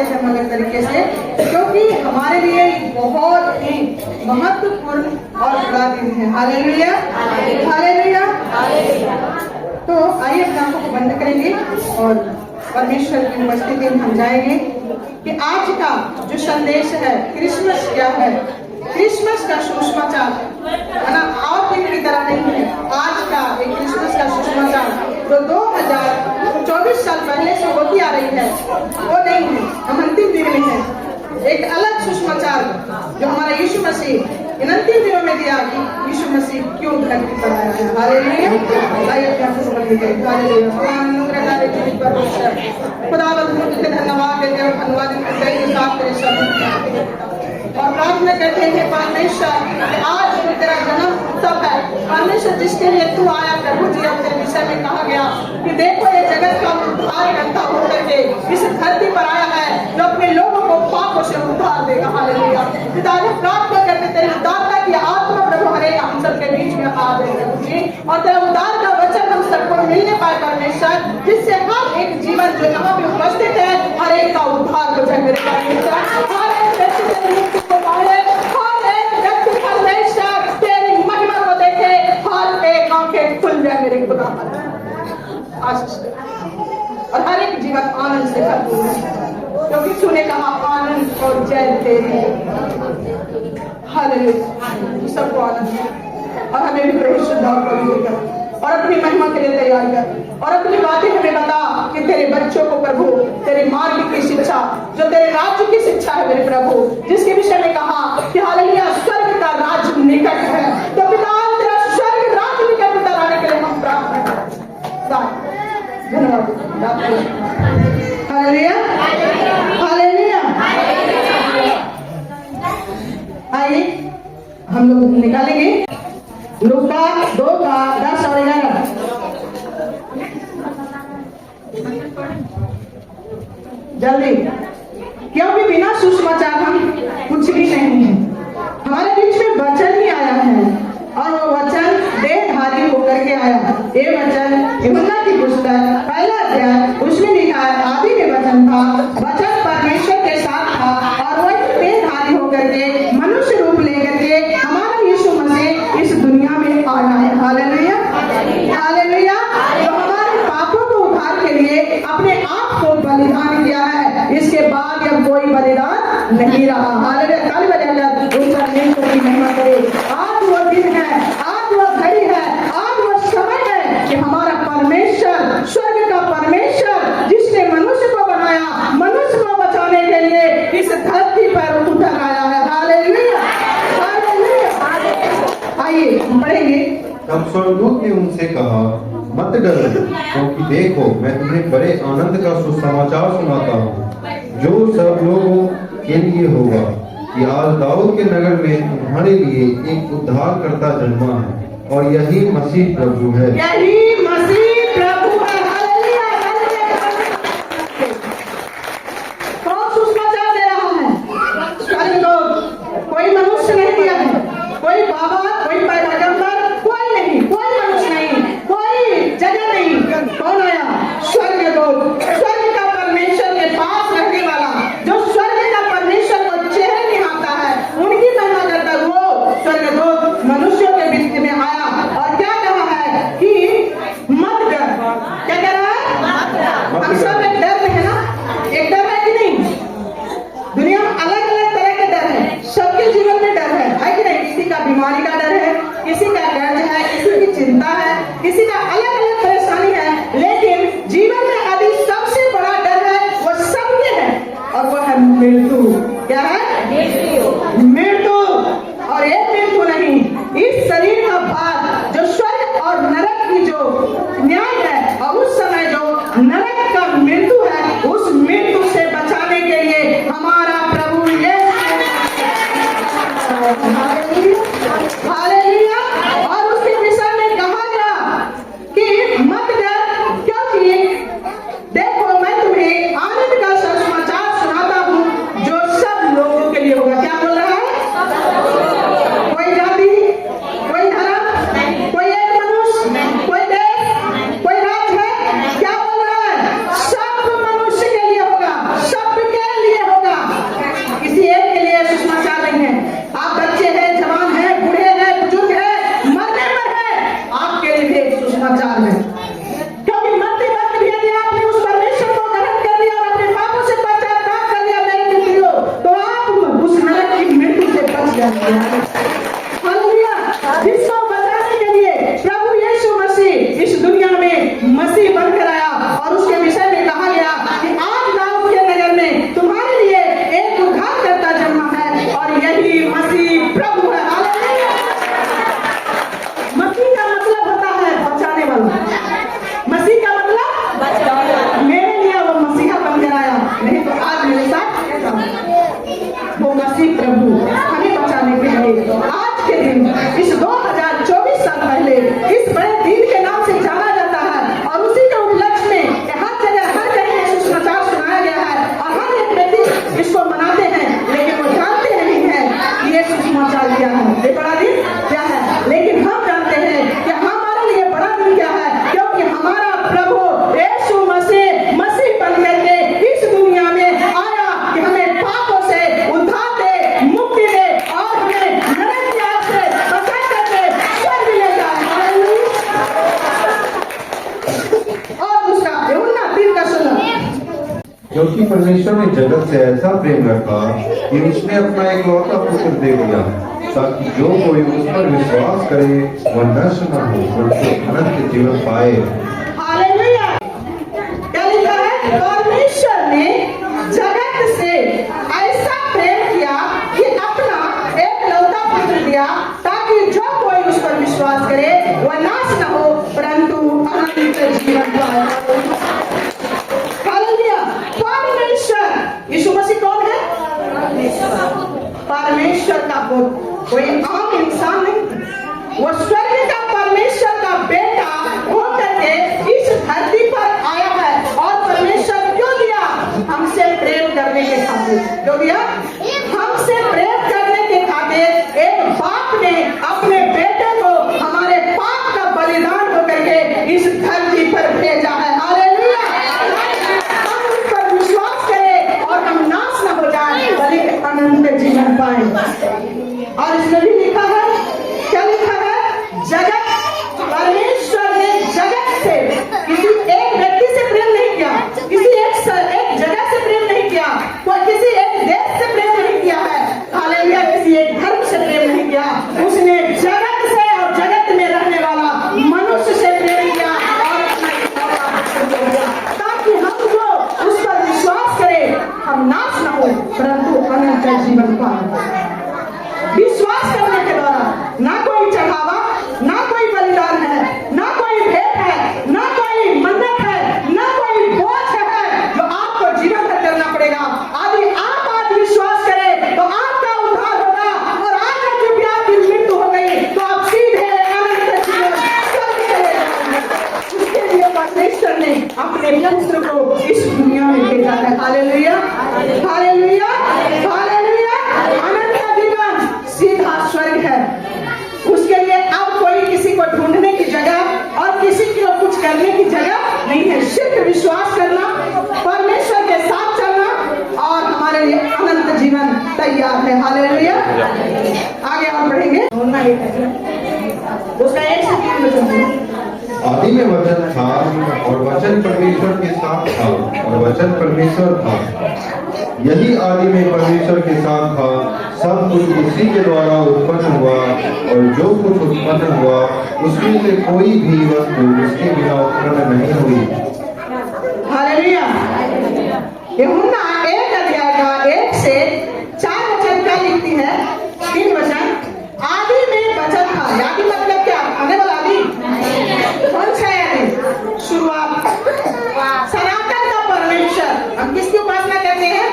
चाहते हैं मगर तरीके से, क्योंकि हमारे लिए बहुत ही महत्वपूर्ण और बड़ा दिन है। Hallelujah, hallelujah. तो आइए अपने आंखों को बंद करेंगे और परमेश्वर की उपस्थिति में हम जाएंगे कि आज का जो संदेश है, क्रिसमस क्या है, क्रिसमस का सुसमाचार है ना, और दिन की तरह नहीं है। आज का एक क्रिसमस का सुसमाचार जो 2024 साल पहले से होती आ रही है वो नहीं है, हम अंतिम दिन में है। एक अलग सुसमाचार जो हमारा यीशु मसीह इन अंतिम दिनों में दिया कि यीशु मसीह क्यों धरती पर आया है। हालेलुया। आइए अपने आप को समझ लीजिए। हालेलुया। अनुग्रहकारी जीवित परमेश्वर खुदावंद तुझे धन्यवाद देते हैं, धन्यवाद करते हैं साथ तेरे शब्द और प्रार्थना करते हैं परमेश्वर आज जो तेरा जन्म उत्सव है परमेश्वर जिसके लिए तू आया प्रभु जी, अब तेरे विषय में कहा गया कि देखो ये जगत का उद्धार करता होकर के इस धरती पर आया है जो अपने लोगों को पापों से उद्धार देगा। हालेलुया। पिता जी प्रार्थना करते तेरे उद्धारता की आत्मा प्रभु हरे हम सबके बीच में आ गए प्रभु जी, और तेरा उद्धार का वचन हम सबको मिलने पाए परमेश्वर, जिससे हर एक जीवन जो यहाँ पे उपस्थित है हर एक का उद्धार हो जाए मेरे परमेश्वर। हर एक व्यक्ति तेरी महिमा को देखे, हर एक आंखें खुल जाए मेरे खुदा और हर एक जीवन आनंद से भरपूर है, क्योंकि तूने कहा आनंद और जय तेरी। हालेलुया। सबको आनंद और हमें भी प्रभु श्रद्धा और और अपनी महिमा के लिए तैयार कर और अपनी बातें हमें बता कि तेरे बच्चों को प्रभु तेरे मार्ग की शिक्षा जो तेरे राज्य की शिक्षा है मेरे प्रभु, जिसके विषय में कहा कि हालेलुया स्वर्ग का राज्य निकट है, तो पिता तेरा स्वर्ग राज्य निकट पिता लाने के लिए हम प्रार्थना करते हैं। धन्यवाद। Hallelujah, hallelujah. आइए हम लोग निकालेंगे लूका 2 का 10 और 11। जल्दी, क्योंकि बिना सुसमाचार हम कुछ भी नहीं है। हमारे बीच में वचन ही आया है और वो वचन देहधारी होकर के आया। ये वचन यूहन्ना की पुस्तक 1 अध्याय उसमें लिखा है आदि में वचन था, वचन परमेश्वर के साथ था और वही देहधारी होकर के मनुष्य रूप लेकर के हमारा यीशु मसीह इस दुनिया में आया है। Hallelujah, hallelujah. जो हमारे पापों को उद्धार के लिए अपने आप को बलिदान किया है, इसके बाद अब कोई बलिदान नहीं रहा। हालेलुया। कल बजाकर उस परमेश्वर की महिमा करे। आज वो दिन है, आज वो घड़ी है, आज वो समय है कि हमारा परमेश्वर स्वर्ग का परमेश्वर जिसने मनुष्य को बनाया, मनुष्य को बचाने के लिए इस धरती पर उतर आया है। Hallelujah, hallelujah. आइए पढ़ेंगे। तब स्वर्गदूत ने उनसे कहा, मत डरो, क्योंकि देखो मैं तुम्हें बड़े आनंद का सुसमाचार सुनाता हूँ, जो सब लोगों के लिए होगा कि आज दाऊद के नगर में तुम्हारे लिए एक उद्धारकर्ता जन्मा है और यही मसीह प्रभु है। यही मसीह प्रभु है। Hallelujah, hallelujah. कौन सुसमाचार दे रहा है? स्वर्गदूत। कोई मनुष्य नहीं दिया है, कोई बाबा, कोई पैगंबर, कोई नहीं, कोई मनुष्य नहीं, कोई जगह नहीं। कौन आया? स्वर्गदूत। स्वर्ग का परमेश्वर के पास रहने वाला, जो स्वर्ग का परमेश्वर को चेहरे निहारता है, उनकी महिमा करता वो स्वर्गदूत मनुष्यों के बीच में आया और क्या कहा है कि मत डर। क्या कह रहा है? हम सब एक डर में है ना, एक डर है कि नहीं? दुनिया में अलग अलग तरह के डर है, सबके जीवन में डर है कि नहीं? किसी का बीमारी का डर है, किसी का कर्ज है, किसी की चिंता है, किसी का अलग अलग परेशानी है, लेकिन जीवन में यदि सबसे बड़ा डर है वो सबके है और वो है मृत्यु। क्या है? मृत्यु। और एक मृत्यु नहीं, इस शरीर का भाग जो स्वर्ग और नरक की जो न्याय है और उस समय जो नरक का मृत्यु है, उस मृत्यु से बचाने के लिए हमारा प्रभु हालेलुया। और उसके विषय में कहा गया कि मत डर, क्योंकि देखो मैं तुम्हें आनंद का सुसमाचार सुनाता हूँ जो सब लोगों के लिए होगा। क्या बोल रहा है? कोई जाति, कोई धर्म, कोई एक मनुष्य, कोई देश, कोई राज्य है। क्या बोल रहा है? प्रभु यीशु मसीह बन करके इस दुनिया में आया कि हमें पापों से उद्धार दे, मुक्ति दे और हमें नरक की आग से बचा करके स्वर्ग ले जाए। हालेलुया। और दूसरा यूहन्ना 3:16, क्योंकि परमेश्वर ने जगत से ऐसा प्रेम रखा कि उसने अपना इकलौता पुत्र दे दिया, ताकि जो कोई उस पर विश्वास करे वह नष्ट न हो बल्कि अनंत जीवन पाए। हालेलुया। क्या लिखा है? परमेश्वर ने जगत से ऐसा प्रेम किया कि अपना एकलौता पुत्र दिया, ताकि जो कोई उस पर विश्वास करे वह नाश न हो परंतु अनंत जीवन पाए। हालेलुया। परमेश्वर यीशु मसीह कौन है? परमेश्वर का पुत्र, कोई आम इंसान नहीं। वो स्वर्ग का परमेश्वर का बेटा होकर के इस धरती पर आया है। और परमेश्वर क्यों दिया? हमसे प्रेम करने के खातिर। क्यों दिया? हमसे प्रेम करने के खातिर एक बाप ने अपने बेटे को हमारे पाप का बलिदान होकर के इस धरती पर भेजा है। हालेलुया। हम उस पर विश्वास करें और हम नाश न हो जाए बल्कि अनंत जीवन पाए। और इसमें भी लिखा है, क्या लिखा है? जगत, परमेश्वर ने जगत से किसी एक व्यक्ति से प्रेम नहीं किया, किसी एक जगह से प्रेम नहीं किया, कोई किसी एक देश से प्रेम नहीं किया है। हालेलुया। किसी एक धर्म से प्रेम नहीं किया, उसने जगत से और जगत में रहने वाला मनुष्य से प्रेम किया और ताकि हम जो उस पर विश्वास करें हम नाश न हो परंतु अनंत जीवन पाए। विश्वास करने के द्वारा ना कोई चढ़ावा, ना कोई बलिदान है, ना कोई भेंट है, ना कोई मन्नत है, ना कोई बोझ है जो आपको जीवन भर करना पड़ेगा। यदि आप आज विश्वास करें तो आपका उद्धार होगा। और आज जब आपकी मृत्यु हो गई तो आप सीधे अनंत जीवन स्वर्ग चले जाएंगे। उसके लिए परमेश्वर ने अपने पुत्र को इस दुनिया में भेजा है। हालेलुया। हालेलुया। हालेलुया। अनंत जीवन सीधा स्वर्ग है। उसके लिए अब कोई किसी को ढूंढने की जगह और किसी को कुछ करने की जगह नहीं है। सिर्फ विश्वास करना, परमेश्वर के साथ चलना और हमारे लिए अनंत जीवन तैयार है। हालेलुया। आगे और बढ़ेंगे। उसका 1 से 3 वचन। आदि में वचन था और वचन परमेश्वर के साथ था और वचन परमेश्वर था। यही आदि में परमेश्वर के साथ था। सब कुछ उसी के द्वारा उत्पन्न हुआ और जो कुछ उत्पन्न हुआ उसमें से कोई भी वस्तु उसके बिना उत्पन्न नहीं हुई। हालेलुया। यूहन्ना 1:1 से 4 वचन क्या लिखती है? 3 वचन। आदि में वचन था। यानी मतलब क्या? आने वाला आदि कौन सा है? शुरुआत। सनातन का परमेश्वर। हम किसकी उपासना करते हैं?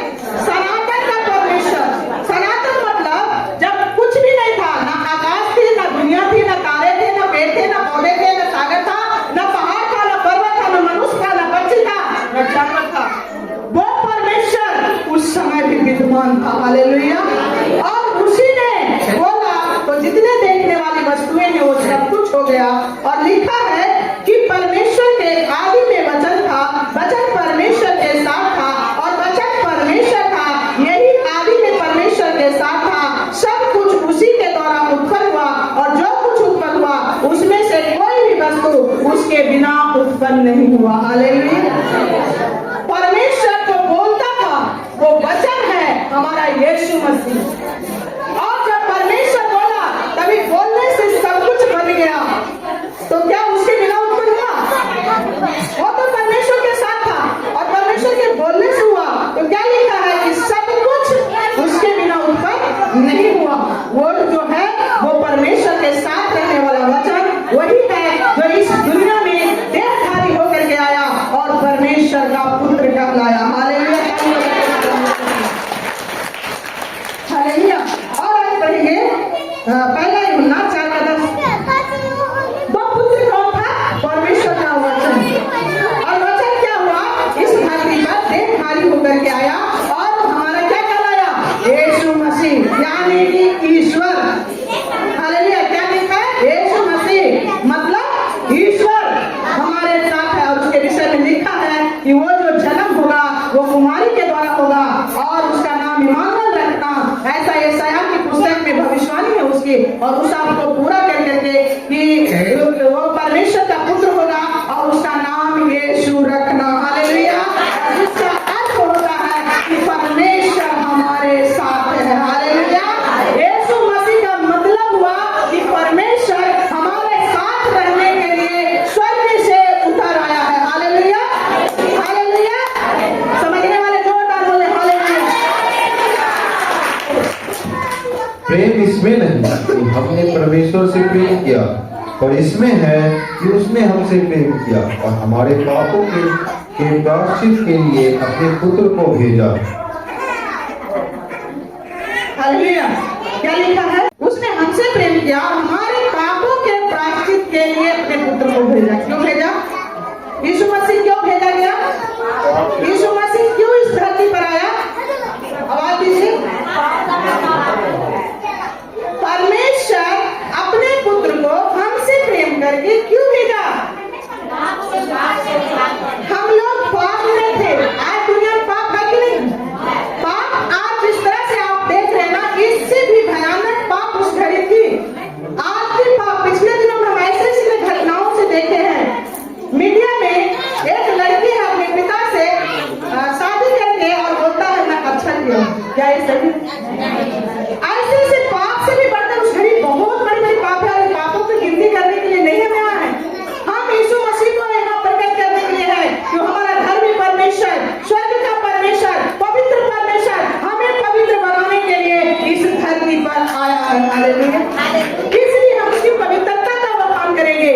सनातन का परमेश्वर। सनातन मतलब जब कुछ भी नहीं था, ना आकाश थी, ना दुनिया थी, ना तारे थे, ना पेड़ थे, ना पौधे थे, ना सागर था, ना पहाड़ था, ना पर्वत था, ना मनुष्य था, ना पक्षी था, ना जानवर था। वो परमेश्वर उस समय भी विद्यमान था। हालेलुया। और उसी ने बोला तो जितने देखने वाली वस्तुएं हैं वो सब कुछ हो गया। और लिखा है कि परमेश्वर के आदि में वचन था, वचन परमेश्वर के साथ था और वचन परमेश्वर था। यही आदि में परमेश्वर के साथ था। सब कुछ उसी के द्वारा उत्पन्न हुआ और जो कुछ उत्पन्न हुआ उसमें से कोई भी वस्तु उसके बिना उत्पन्न नहीं हुआ। हालेलुया। परमेश्वर को बोलता था वो वचन है हमारा यीशु मसीह। और जब परमेश्वर बोला तभी बोलने से सब कुछ बन गया। तो क्या उसके बिना उत्पन्न हुआ? वो तो परमेश्वर के साथ था और परमेश्वर के बोलने से हुआ। तो क्या लिखा है कि सब कुछ उसके बिना उत्पन्न नहीं हुआ। वो जो है वो परमेश्वर के साथ रहने वाला वचन वही है जो इस दुनिया में देहधारी होकर के आया और परमेश्वर का पुत्र कहलाया। हालेलुया। हालेलुया। उसकी और उस आप को पूरा कर करके कि वो परमेश्वर का पुत्र होगा और उसका नाम यीशु रखना। हालेलुया। जिसका अर्थ होता है कि परमेश्वर हमारे साथ है। हालेलुया। यीशु मसीह का मतलब हुआ कि परमेश्वर हमारे साथ रहने के लिए स्वर्ग से उतर आया है। हालेलुया। हालेलुया। समझने वाले जोरदार बोले हालेलुया। प्रेम इसमें नहीं कि हमने परमेश्वर से प्रेम किया, पर इसमें है कि उसने हमसे प्रेम किया और हमारे पापों के प्रायश्चित के लिए अपने पुत्र को भेजा। हालेलुया। क्या लिखा है? उसने हमसे प्रेम किया और हमारे पापों के प्रायश्चित के लिए अपने पुत्र को भेजा। क्यों भेजा? यीशु मसीह क्यों भेजा गया? यीशु मसीह क्यों इस धरती पर आया? आवाज दीजिए। परमेश्वर अपने पुत्र को हमसे प्रेम करके क्यों भेजा? हम लोग पाप में थे। आज दुनिया में पाप है कि नहीं? पाप आज जिस तरह से आप देख रहे हैं ना, इससे भी भयानक पाप उस घड़ी थी। आज भी पाप पिछले दिनों में हम ऐसे घटनाओं से देखे हैं। मीडिया में एक लड़की है अपने पिता से शादी करके और बोलता है मैं अच्छा किया। क्या ये सही? ऐसे पाप से भी बढ़कर उस घड़ी बहुत बड़ी बड़ी पाप है और पापों की गिनती करने के लिए नहीं हमें आया है। हम यीशु मसीह को यहाँ प्रकट करने के लिए है कि हमारा धर्मी परमेश्वर, स्वर्ग का परमेश्वर, पवित्र परमेश्वर हमें पवित्र बनाने के लिए इस धरती पर आया है। हालेलुया। इसलिए हम उसकी पवित्रता का बखान करेंगे।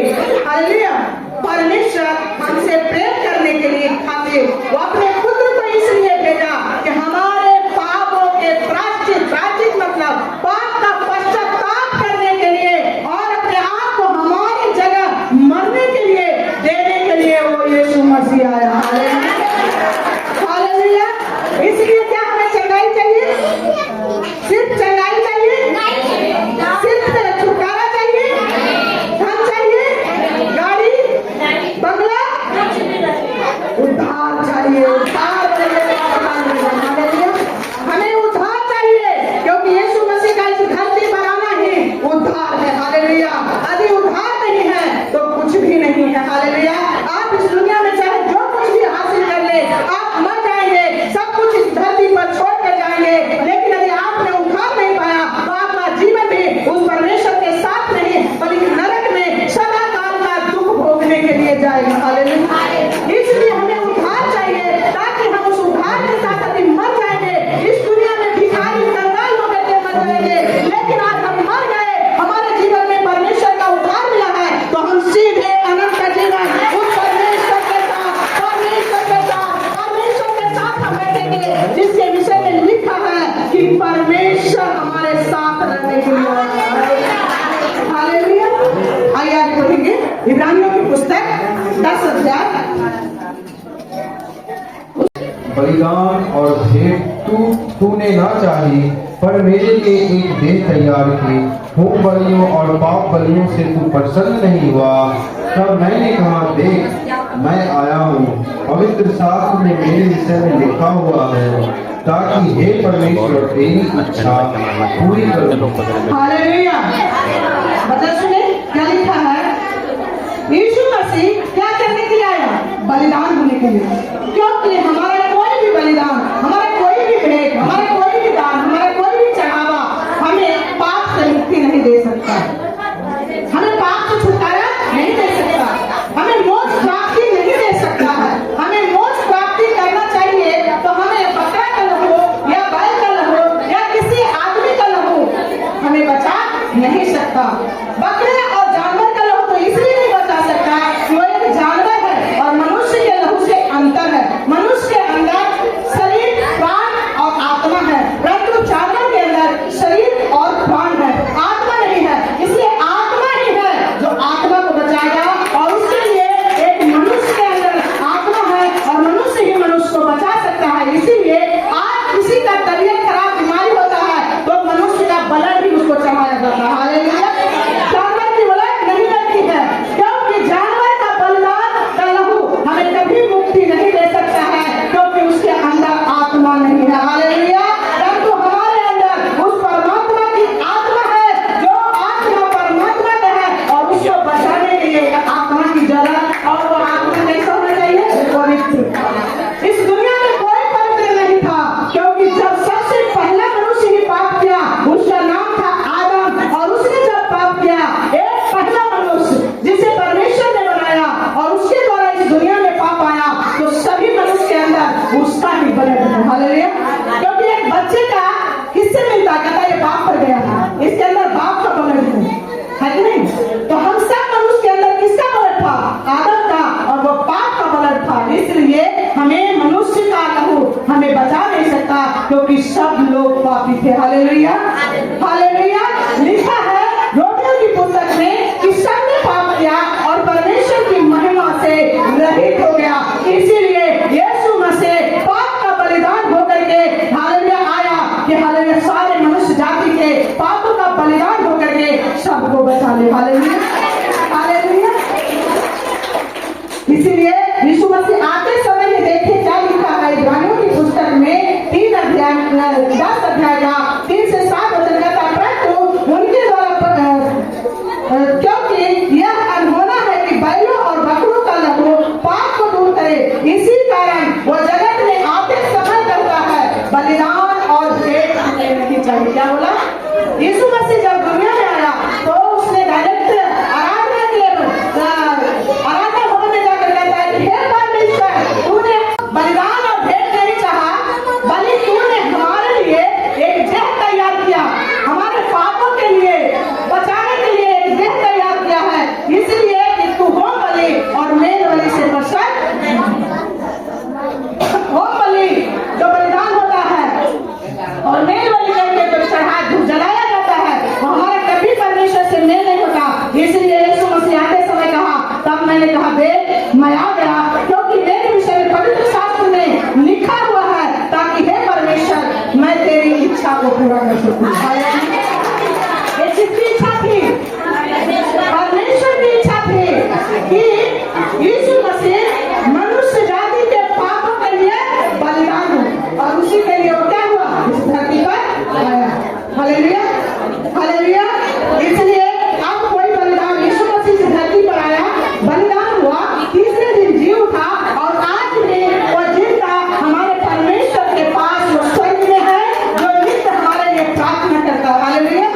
हालेलुया। परमेश्वर हमसे प्रेम करने के लिए खातिर वो अपने पुत्र को इसलिए भेजा कि हमारे पापों के प्रायश्चित मतलब पाप का पश्चाताप करने के लिए और अपने आप को हमारी जगह मरने के लिए देने के लिए वो यीशु मसीह आया। हालेलुया। इसलिए क्या हमें चंगाई चाहिए? सिर्फ चंगाई चाहिए? सिर्फ छुटकारा चाहिए? धन चाहिए? गाड़ी, बंगला? उद्धार चाहिए। उद्धार चाहिए। हमें उद्धार चाहिए क्योंकि यीशु मसीह का इस धरती पर आना ही उद्धार है। हालेलुया। यदि उद्धार नहीं है तो कुछ भी नहीं है। हालेलुया। आप इस दुनिया में चाहे जो कुछ भी हासिल कर ले, आप मर जाएंगे, सब कुछ इस धरती पर छोड़ कर जाएंगे, लेकिन यदि आपने उद्धार नहीं पाया तो आपका जीवन भी उस परमेश्वर के साथ नहीं बल्कि नरक में सदा काल का दुख भोगने के लिए जाएगा। हालेलुया। इसलिए हमें उद्धार चाहिए ताकि हम उस उद्धार के साथ यदि मर जाएंगे, इस दुनिया में भिखारी कंगाल होकर के मर जाएंगे, लेकिन आज हम मर गए, हमारे जीवन में परमेश्वर का उद्धार मिला है तो हम सीधे अनंत का जीवन उस परमेश्वर के साथ हम बैठेंगे, जिसके विषय में लिखा है कि परमेश्वर हमारे साथ रहने के लिए आया। हालेलुया। आइए आगे पढ़ेंगे इब्रानियों की पुस्तक 10 अध्याय। बलिदान और भेंट तूने ना चाही, पर मेरे लिए एक देह तैयार की। होम बलियों और पाप बलियों से तू प्रसन्न नहीं हुआ। तब मैंने कहा, देख मैं आया हूँ, पवित्र शास्त्र में मेरे विषय में लिखा हुआ है, ताकि हे परमेश्वर तेरी इच्छा पूरी करो। हालेलुया। मतलब सुने क्या लिखा है? यीशु मसीह क्या करने के लिए आया? बलिदान होने के लिए। क्योंकि हमारा कोई भी बलिदान, हमारा कोई भी भेंट, हमारा कोई भी दान, हमारा कोई भी चढ़ावा हमें पाप से मुक्ति नहीं दे सकता, हमें पाप से छुटकारा नहीं दे सकता, हमें मोक्ष प्राप्ति नहीं दे सकता है। हमें मोक्ष प्राप्ति करना चाहिए तो हमें बकरा का लहू या बैल का लहू या किसी आदमी का लहू हमें बचा नहीं सकता। बकरे और जानवर का लहू तो इसलिए नहीं बचा सकता कि वो एक जानवर है और मनुष्य के लहू से अंतर है। मनुष्य के अंदर शरीर, प्राण और आत्मा है, परंतु जानवर के अंदर शरीर और प्राण है, आत्मा नहीं है। इसलिए आत्मा ही है जो आत्मा को बचाएगा और उसके लिए एक मनुष्य के अंदर आत्मा है और मनुष्य ही मनुष्य को बचा सकता है। इसीलिए आज किसी का तबीयत खराब बीमारी होता है तो मनुष्य का ब्लड भी उसको चढ़ाया जाता है। हालेलुया। जानवर की ब्लड नहीं लगती है क्योंकि जानवर का बलिदान का लहू हमें कभी मुक्ति नहीं दे सकता है क्योंकि उसके अंदर आत्मा नहीं है। हालेलुया। परंतु हमारे अंदर उस परमात्मा की आत्मा है जो उसका ही ब्लड है। हालेलुया। क्योंकि एक बच्चे का किससे मिलता है? कहता है ये बाप पर गया था, इसके अंदर बाप का ब्लड है कि नहीं? तो हम सब मनुष्य के अंदर किसका ब्लड था? आदम का, और वो पाप का ब्लड था। इसलिए हमें मनुष्य का लहू हमें बचा नहीं सकता, क्योंकि सब लोग पापी थे। Hallelujah, hallelujah. लिखा है रोमियो की पुस्तक में कि सबने पाप किया और परमेश्वर की महिमा से रहित हो गया। इसीलिए यीशु मसीह पाप का बलिदान होकर के हालेलुया आया कि हालेलुया सारे मनुष्य जाति के पापों का बलिदान होकर के सबको बचा ले। Hallelujah, hallelujah. इसीलिए यीशु मसीह आते समय में देखिए क्या लिखा है इब्रानियों की पुस्तक में 3 अध्याय 10 अध्याय का 3 से 7 वचन कहता है, परंतु उनके द्वारा क्योंकि यह अनहोना है कि बैलों और बकरों का लहू पाप को दूर करे, इसी कारण वो जगत में आते समय करता है बलिदान और भेंट नहीं चाहिए। क्या बोला? यीशु मसीह जब दुनिया में आया तो उसने डायरेक्ट आराधना के आराधना भवन में जाकर कहता है कि हे परमेश्वर, तूने बलिदान और भेंट नहीं चाहा, बल्कि तूने हमारे लिए एक देह तैयार किया, हमारे पापों के लिए बचाने के लिए एक देह तैयार किया है। इसलिए कि तू होम बलि और मेल बलि से प्रसन्न। होम बलि जो बलिदान होता है और मेल बलि करके जो चढ़ा जलाया जाता है, वो हमारा कभी परमेश्वर से मेल नहीं होता। इसलिए यीशु मसीह आते समय कहा, तब मैंने कहा देख मैं आ गया, क्योंकि मेरे विषय में पवित्र शास्त्र में लिखा हुआ है, ताकि हे परमेश्वर मैं तेरी इच्छा को पूरा कर सकूं। ये किसकी इच्छा थी? परमेश्वर की इच्छा थी कि यीशु मसीह मनुष्य जाति के पापों के लिए बलिदान हो, और उसी के लिए वो क्या हुआ? इस धरती पर आया। Hallelujah, hallelujah. इसलिए अब कोई बलिदान, यीशु मसीह इस धरती पर आया, बलिदान हुआ, तीसरे दिन जी उठा, और आज भी वो जिंदा हमारे परमेश्वर के पास वो स्वर्ग में है, जो नित्य हमारे लिए प्रार्थना करता है। हालेलुया,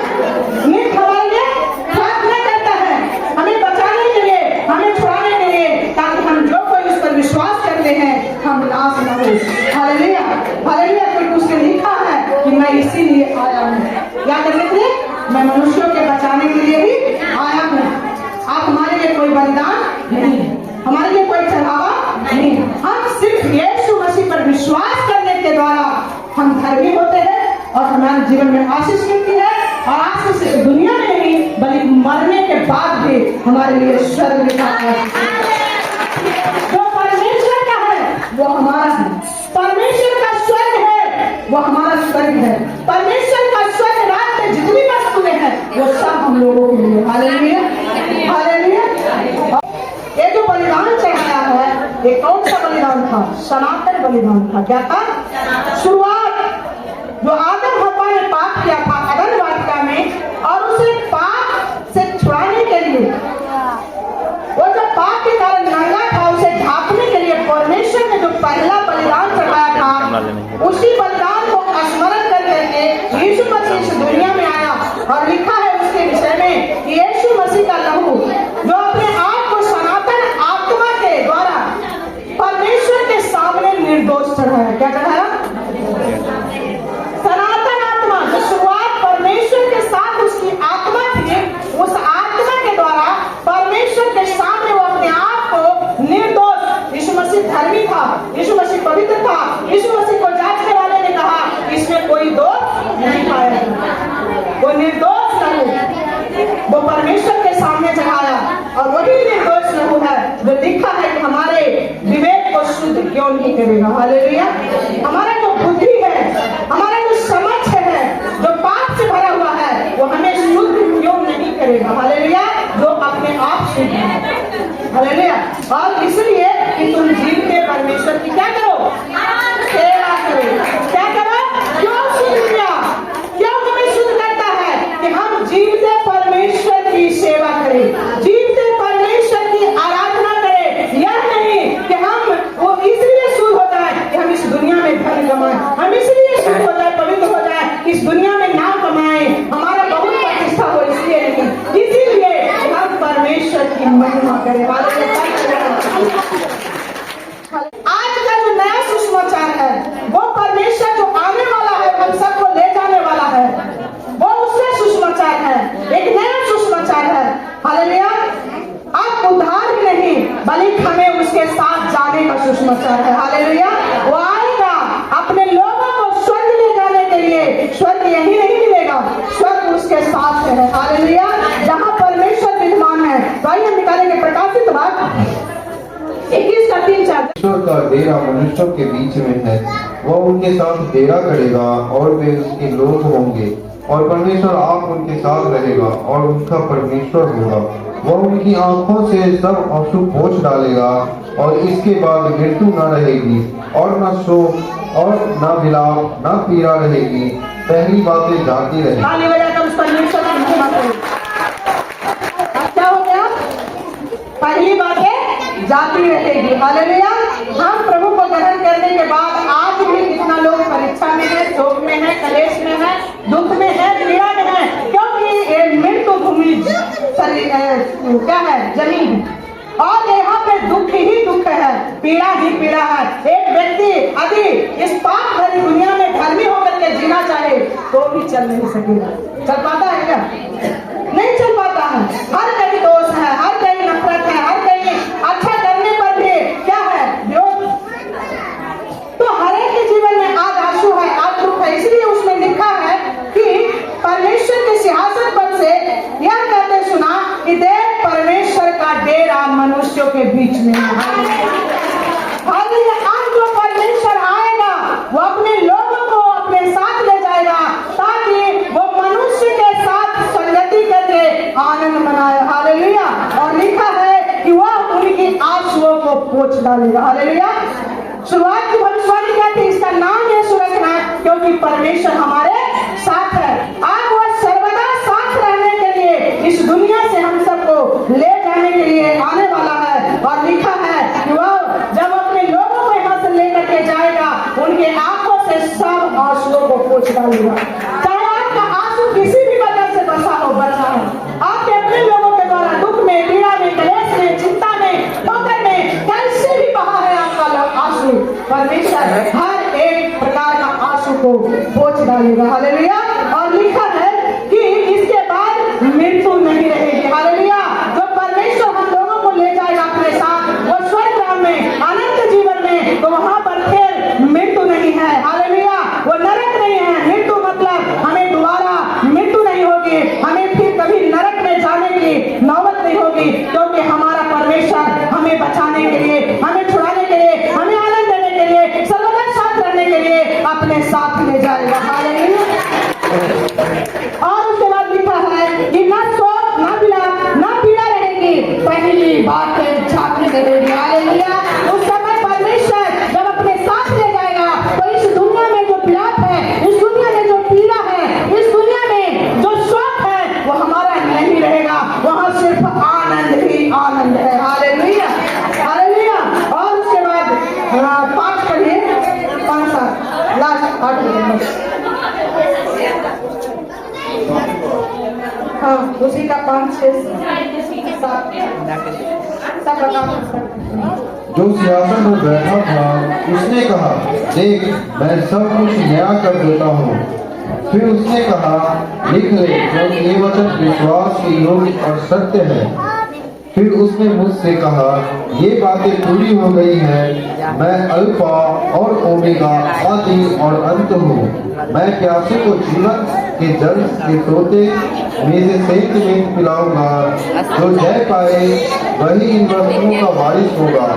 नित्य हमारे लिए प्रार्थना करता है, हमें बचाने के लिए, हमें छुड़ाने के लिए, ताकि हम जो कोई उस पर विश्वास करते हैं हम नाश न हो। Hallelujah, hallelujah. क्योंकि उसने लिखा है कि मैं इसीलिए आया हूँ। क्या करने के लिए? मैं मनुष्यों के बचाने के लिए ही आया हूँ। आप हमारे लिए कोई बलिदान नहीं, हमारे लिए कोई चढ़ावा नहीं, हम सिर्फ यीशु मसीह पर विश्वास करने के द्वारा हम धर्मी होते हैं और हमारे जीवन में आशीष मिलती है, और आशीष सिर्फ दुनिया में नहीं बल्कि मरने के बाद भी हमारे लिए स्वर्ग लिखा है। जो परमेश्वर का है वो हमारा है, परमेश्वर का स्वर्ग है वो हमारा स्वर्ग है, परमेश्वर का स्वर्ग रात में जितनी वस्तुएं हैं वो सब हम लोगों के लिए। Hallelujah, hallelujah. ये जो बलिदान चढ़ाया है, ये कौन सा बलिदान था? सनातन बलिदान था। क्या था? शुरुआत जो आदम हव्वा ने पाप किया था अदन वाटिका में, और उसे पाप से छुड़ाने के लिए, वो जो पाप के कारण नंगा था उसे ढांकने के लिए परमेश्वर ने जो पहला बलिदान चढ़ाया था, उसी बलिदान को स्मरण कर करके यीशु मसीह इस दुनिया में आया। और लिखा है उसके विषय में कि यीशु मसीह का लहू जो अपने आप को सनातन आत्मा के द्वारा परमेश्वर के सामने निर्दोष चढ़ाया। क्या चढ़ाया? सनातन आत्मा, जो शुरुआत परमेश्वर के साथ उसकी आत्मा थी, उस आत्मा के द्वारा परमेश्वर के सामने वो अपने आप को निर्दोष, यीशु मसीह धर्मी था, यीशु मसीह पवित्र था, यीशु मसीह को जांचने वाले ने कहा इसमें कोई दोष नहीं पाया, वो निर्दोष लहू वो परमेश्वर के सामने चढ़ाया। और वही निर्दोष लहू है जो लिखा है कि हमारे विवेक को शुद्ध क्यों नहीं करेगा। हालेलुया। हमारा जो बुद्धि है, हमारा जो समझ है, जो पाप से भरा हुआ है, वो हमें शुद्ध क्यों नहीं करेगा। हालेलुया। जो अपने आप शुद्ध है। हालेलुया। और इसलिए कि तुम जीवते परमेश्वर की क्या करो? सेवा करो। क्या करो? क्यों शुद्ध किया? क्यों हमें शुद्ध करता है? कि हम जीवते परमेश्वर की सेवा करें, जीवते परमेश्वर की आराधना करें। यह नहीं कि हम वो इसलिए शुद्ध होता है कि हम इस दुनिया में धन कमाएं, हम इसलिए शुद्ध होता है, पवित्र हो जाए, इस दुनिया में नाम कमाएं, हमारा बहुत प्रतिष्ठा हो, इसलिए नहीं, इसीलिए हम परमेश्वर की महिमा करें। सुसमाचार है। वो परमेश्वर जो आने वाला है, हम सबको ले जाने वाला है, वो उसका सुसमाचार है, एक नया सुसमाचार है। हालेलुया। अब उद्धार ही नहीं बल्कि हमें उसके साथ जाने का सुसमाचार है। हालेलुया। वो आएगा अपने लोगों को स्वर्ग ले जाने के लिए। स्वर्ग यही नहीं मिलेगा, स्वर्ग उसके साथ है। हालेलुया। जहाँ परमेश्वर विद्यमान है। तो आइए निकालेंगे प्रकाशित वाक्य 21 का 3-4। परमेश्वर का डेरा मनुष्यों के बीच में है। वह उनके साथ डेरा करेगा और वे उसके लोग होंगे और परमेश्वर आप उनके साथ रहेगा और उनका परमेश्वर होगा। वह उनकी आंखों से सब अशुभ पोंछ डालेगा और इसके बाद मृत्यु न रहेगी और न शोक और न विलाप न पीड़ा रहेगी। पहली बातें जाती रहेगी। क्या हो गया? पहली बातें जाती रहेगी। हालेलुया। हम प्रभु को ग्रहण करने के बाद आज भी कितना लोग परीक्षा में है, शोक में है, कलेश में है, दुख में है, पीड़ा में है, क्योंकि ये मृत्यु भूमि क्या है? जमीन है और यहाँ पे दुख ही दुख है, पीड़ा ही पीड़ा है। एक व्यक्ति यदि इस पाप भरी दुनिया में धर्मी होकर के जीना चाहे तो भी चल नहीं सकेगा। चल पाता है क्या? नहीं चल पाता है। हर कहीं दोष है, हर कहीं नफरत है, हर कहीं अच्छा करने पर भी क्या है? विरोध। तो हर एक के जीवन में आज आंसू है, आज दुख है। इसलिए उसमें लिखा है कि परमेश्वर के सिंहासन पर से यह कहते सुना कि देख परमेश्वर का डेरा मनुष्यों के बीच में है। आज जो परमेश्वर आएगा वो अपने लोगों को अपने साथ ले जाएगा ताकि वो मनुष्य के साथ संगति करके आनंद मनाए। हालेलुया। और लिखा है कि वह उनकी आंसुओं को पोंछ डालेगा। हालेलुया। शुरुआत की भविष्यवाणी क्या थी? इसका नाम यीशु रखना है क्योंकि परमेश्वर हमारे साथ है। आज वह सर्वदा साथ रहने के लिए इस दुनिया से हम सबको ले जाने के लिए आने वाला है। और लिखा है कि वह जब अपने लोगों को यहाँ से लेकर के जाएगा उनके आंखों से सब आंसुओं को पोंछ डालेगा। चाहे आपका आंसू किसी भी वजह से बचा हो, आपके अपने लोगों के द्वारा दुख में, पीड़ा में, कलेश में, चिंता में, ठोकर में, कैसे भी बहा है आपका आंसू, परमेश्वर हर एक प्रकार का आंसू को पोंछ डालेगा। हालेलुया। और लिखा है कि इसके बाद मृत्यु नहीं रहेगी। हालेलुया। जो परमेश्वर हम लोगों को ले जाएगा अपने साथ वो स्वर्ग धाम में, अनंत जीवन में, तो वहां पर फिर मृत्यु नहीं है। हालेलुया। वो नरक नहीं है। मृत्यु मतलब हमें दोबारा मृत्यु नहीं होगी, हमें फिर कभी नरक में जाने की नौबत नहीं होगी, क्योंकि हमारा परमेश्वर हमें बचाने के लिए, हमें छुड़ाने के लिए, हमें आनंद देने के लिए, सर्वदा साथ रहने के लिए अपने साथ ले जाएगा। हालेलुया। और उसके बाद लिखा है कि न शोक, न विलाप, न पीड़ा रहेगी, पहली बातें जाती रहेगी। हालेलुया। उस समय परमेश्वर जब अपने साथ ले जाएगा तो इस दुनिया में जो विलाप है, इस दुनिया में जो पीड़ा है, इस दुनिया में जो शोक है वो हमारा नहीं रहेगा। वहां सिर्फ आनंद ही आनंद है। हालेलुया। हालेलुया। और उसके बाद 5 पढ़िए, 5-7 लास्ट 8 हाँ उसी का 5-6-7 सब जो सिंहासन पर बैठा था उसने कहा, देख मैं सब कुछ नया कर देता हूँ। फिर उसने कहा, लिख ले क्योंकि ये वचन विश्वास के योग्य और सत्य है। फिर उसने मुझसे कहा, ये बातें पूरी हो गई हैं। मैं अल्फा और ओमेगा, आदि और अंत हूँ। मैं प्यासे को जीवन के जल के सोते में से सेंत पिलाऊंगा। जो जय पाए वही इन वस्तुओं का वारिस होगा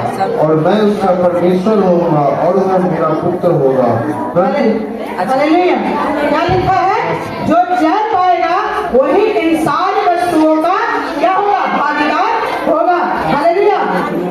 और मैं उसका परमेश्वर होऊंगा और वह मेरा पुत्र होगा। हालेलुया। क्या लिखा है? जो जय पाएगा वही इन सारी वस्तुओं का क्या होगा? भागीदार होगा। हालेलुया।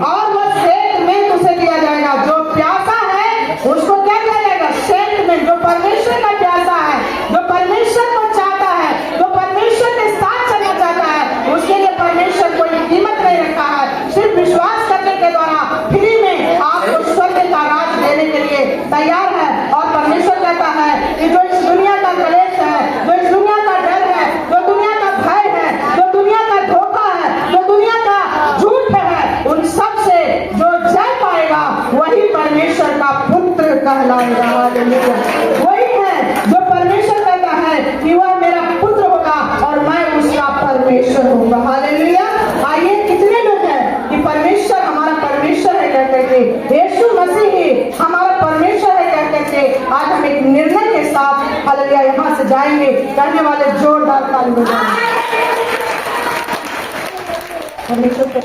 और वह सेंत में उसे दिया जाएगा। जो प्यासा है उसको क्या दिया जाएगा? सेंत में। जो परमेश्वर का प्यासा है, जो परमेश्वर को चाहता है, जो परमेश्वर के साथ चलना चाहता है, उसके लिए परमेश्वर कोई कीमत नहीं रखा है। सिर्फ विश्वास करने के द्वारा फ्री में आपको स्वर्ग का राज देने के लिए तैयार है। और परमेश्वर कहता है कि जो इस दुनिया का कलेश है, जो इस दुनिया का डर है, जो दुनिया का भय है, जो दुनिया का धोखा है, जो दुनिया का झूठ है, उन सब से जो जय पाएगा वही परमेश्वर का पुत्र कहलाएगा। हालेलुया। वही है जो परमेश्वर कहता है कि वह मेरा पुत्र होगा और मैं उसका परमेश्वर होगा। हालेलुया। आइए, कितने लोग हैं कि परमेश्वर हमारा परमेश्वर है कह करके, यीशु मसीह ही हमारा परमेश्वर है कह करके आज हम एक निर्णय के साथ हालेलुया यहाँ से जाएंगे। कहने वाले जोरदार ताली बजाएं। परमेश्वर के